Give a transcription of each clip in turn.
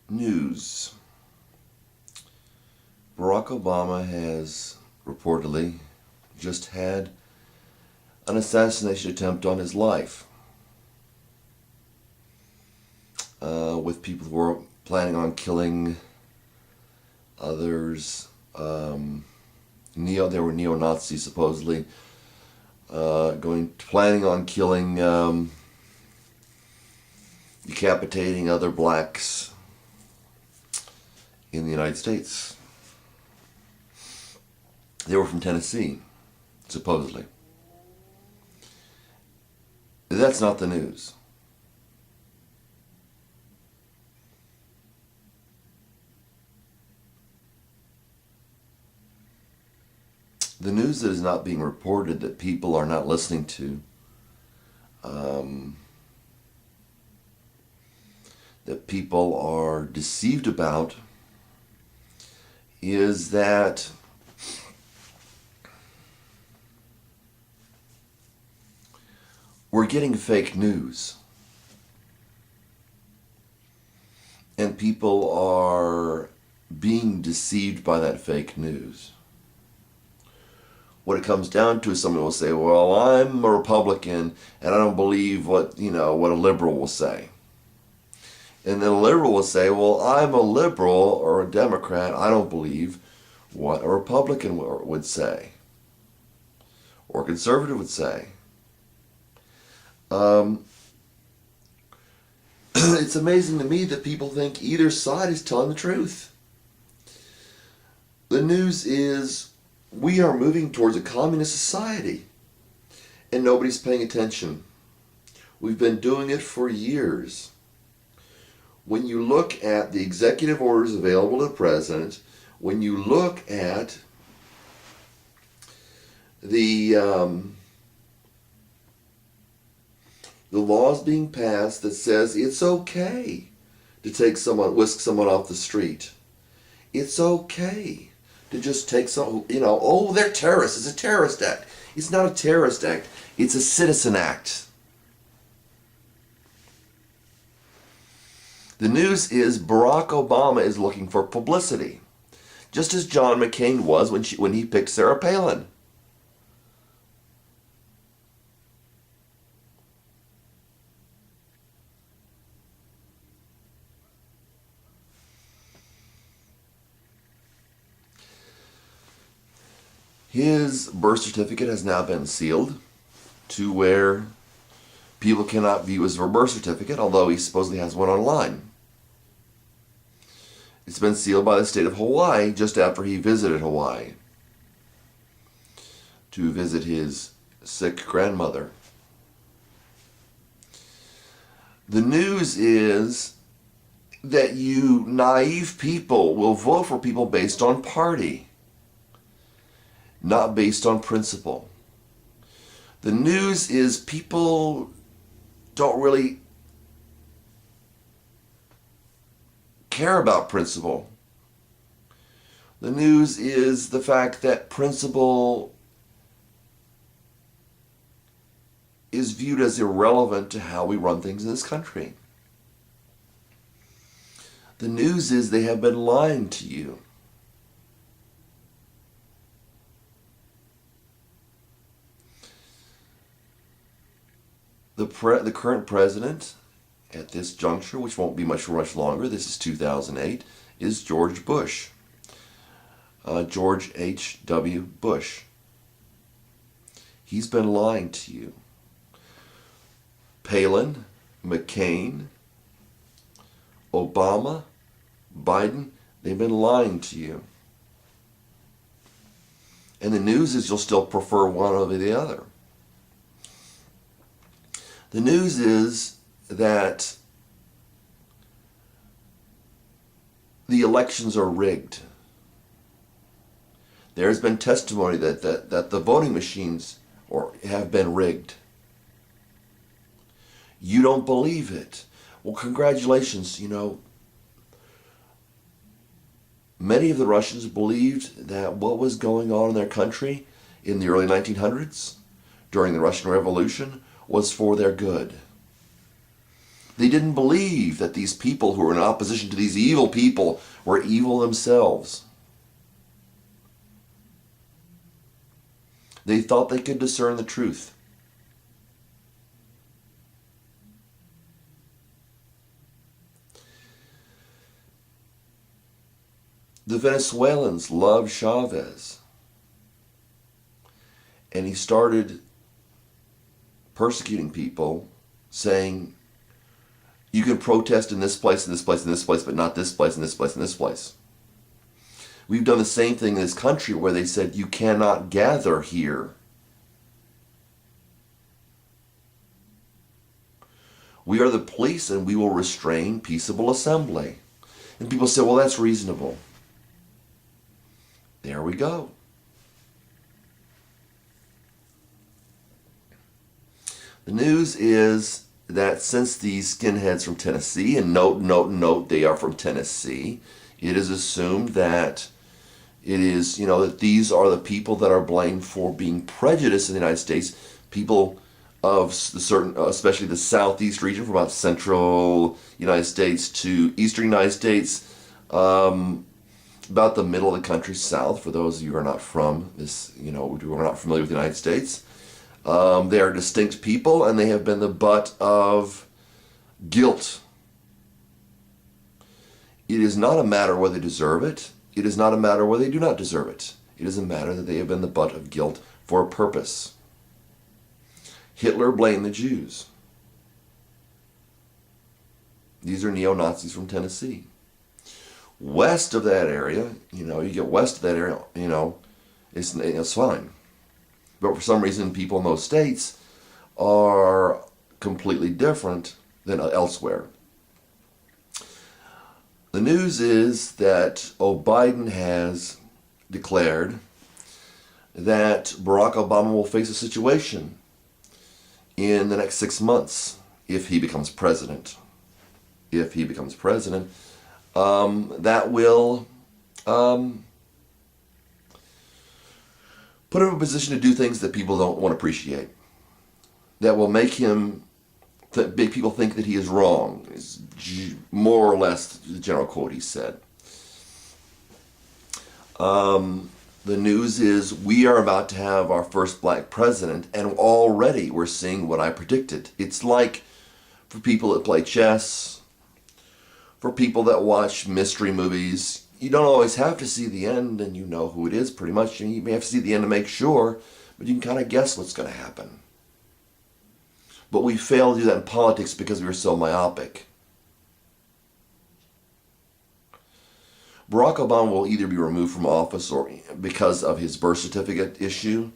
News. Barack Obama has reportedly just had an assassination attempt on his life, with people who were planning on killing others. There were neo-Nazis supposedly planning on killing, decapitating other blacks in the United States. They were from Tennessee, supposedly. That's not the news. The news that is not being reported, that people are not listening to, that people are deceived about, is that we're getting fake news. And people are being deceived by that fake news. What it comes down to is someone will say, well, I'm a Republican and I don't believe what a liberal will say. And then a liberal will say, well, I'm a liberal or a Democrat, I don't believe what a Republican would say or a conservative would say. It's amazing to me that people think either side is telling the truth. The news is we are moving towards a communist society and nobody's paying attention. We've been doing it for years. When you look at the executive orders available to the president, when you look at the laws being passed that says it's okay to whisk someone off the street. It's okay to just take oh, they're terrorists. It's a terrorist act. It's not a terrorist act. It's a citizen act. The news is Barack Obama is looking for publicity, just as John McCain was when he picked Sarah Palin. His birth certificate has now been sealed to where people cannot view his birth certificate, although he supposedly has one online. It's been sealed by the state of Hawaii just after he visited Hawaii to visit his sick grandmother. The news is that you naive people will vote for people based on party, not based on principle. The news is people don't really care about principle. The news is the fact that principle is viewed as irrelevant to how we run things in this country. The news is they have been lying to you. The current president at this juncture, which won't be much longer, this is 2008, is George Bush. George H.W. Bush. He's been lying to you. Palin, McCain, Obama, Biden, they've been lying to you. And the news is you'll still prefer one over the other. The news is that the elections are rigged. There's been testimony that the voting machines have been rigged. You don't believe it. Well, congratulations. Many of the Russians believed that what was going on in their country in the early 1900s, during the Russian Revolution, was for their good. They didn't believe that these people who were in opposition to these evil people were evil themselves. They thought they could discern the truth. The Venezuelans loved Chavez. And he started persecuting people, saying, you can protest in this place, and this place, and this place, but not this place, and this place, and this place. We've done the same thing in this country where they said, you cannot gather here. We are the police and we will restrain peaceable assembly. And people say, well, that's reasonable. There we go. The news is that since these skinheads from Tennessee, and note, they are from Tennessee, it is assumed that it is, that these are the people that are blamed for being prejudiced in the United States. People of the certain, especially the southeast region, from about central United States to eastern United States, about the middle of the country south, for those of you who are not from this, who are not familiar with the United States. They are distinct people, and they have been the butt of guilt. It is not a matter whether they deserve it. It is not a matter whether they do not deserve it. It is a matter that they have been the butt of guilt for a purpose. Hitler blamed the Jews. These are neo-Nazis from Tennessee. West of that area, you get west of that area, it's fine. But for some reason, people in those states are completely different than elsewhere. The news is that Biden has declared that Barack Obama will face a situation in the next 6 months if he becomes president. If he becomes president, that will put him in a position to do things that people don't want to appreciate. That will make him, make people think that he is wrong, is more or less the general quote he said. The news is we are about to have our first black president, and already we're seeing what I predicted. It's like for people that play chess, for people that watch mystery movies, you don't always have to see the end and you know who it is pretty much. You may have to see the end to make sure, but you can kind of guess what's going to happen. But we fail to do that in politics because we are so myopic. Barack Obama will either be removed from office or because of his birth certificate issue,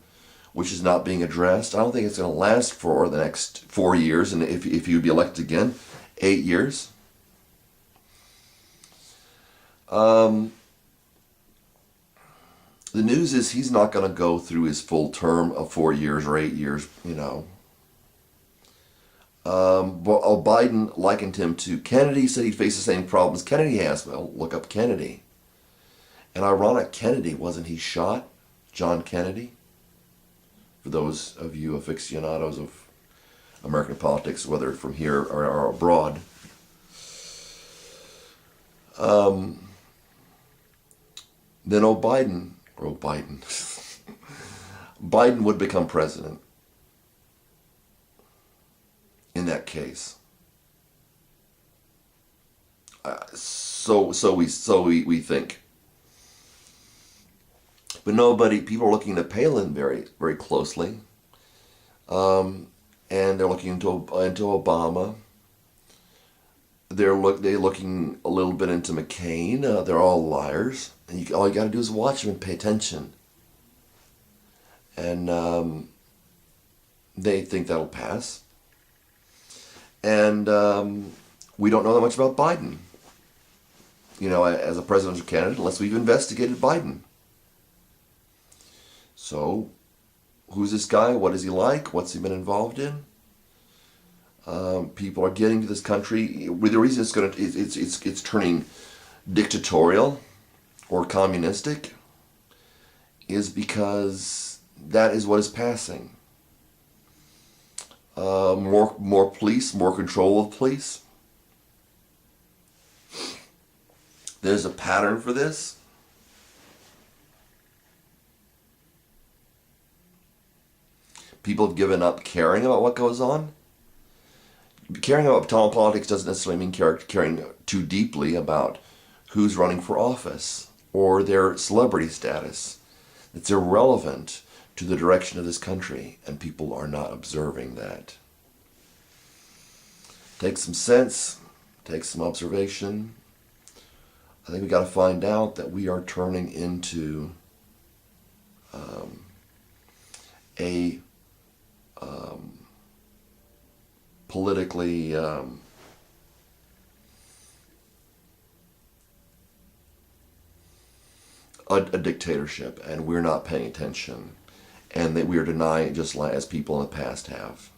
which is not being addressed. I don't think it's going to last for the next 4 years, and if he would be elected again, 8 years. The news is he's not going to go through his full term of 4 years or 8 years, But Biden likened him to Kennedy, said he'd face the same problems Kennedy has. Well, look up Kennedy. And ironic, Kennedy, wasn't he shot? John Kennedy? For those of you aficionados of American politics, whether from here or abroad. Then Biden would become president in that case. So we think. But people are looking at Palin very, very closely. And they're looking into Obama. They're looking a little bit into McCain. They're all liars. And all you got to do is watch them and pay attention. And they think that'll pass. And we don't know that much about Biden, as a presidential candidate, unless we've investigated Biden. So, who's this guy? What is he like? What's he been involved in? People are getting to this country. The reason it's turning dictatorial or communistic is because that is what is passing. More police, more control of police. There's a pattern for this. People have given up caring about what goes on. Caring about politics doesn't necessarily mean caring too deeply about who's running for office or their celebrity status. It's irrelevant to the direction of this country, and people are not observing that. Take some sense, take some observation. I think we got to find out that we are turning into a politically a dictatorship, and we're not paying attention, and that we are denying it just as people in the past have.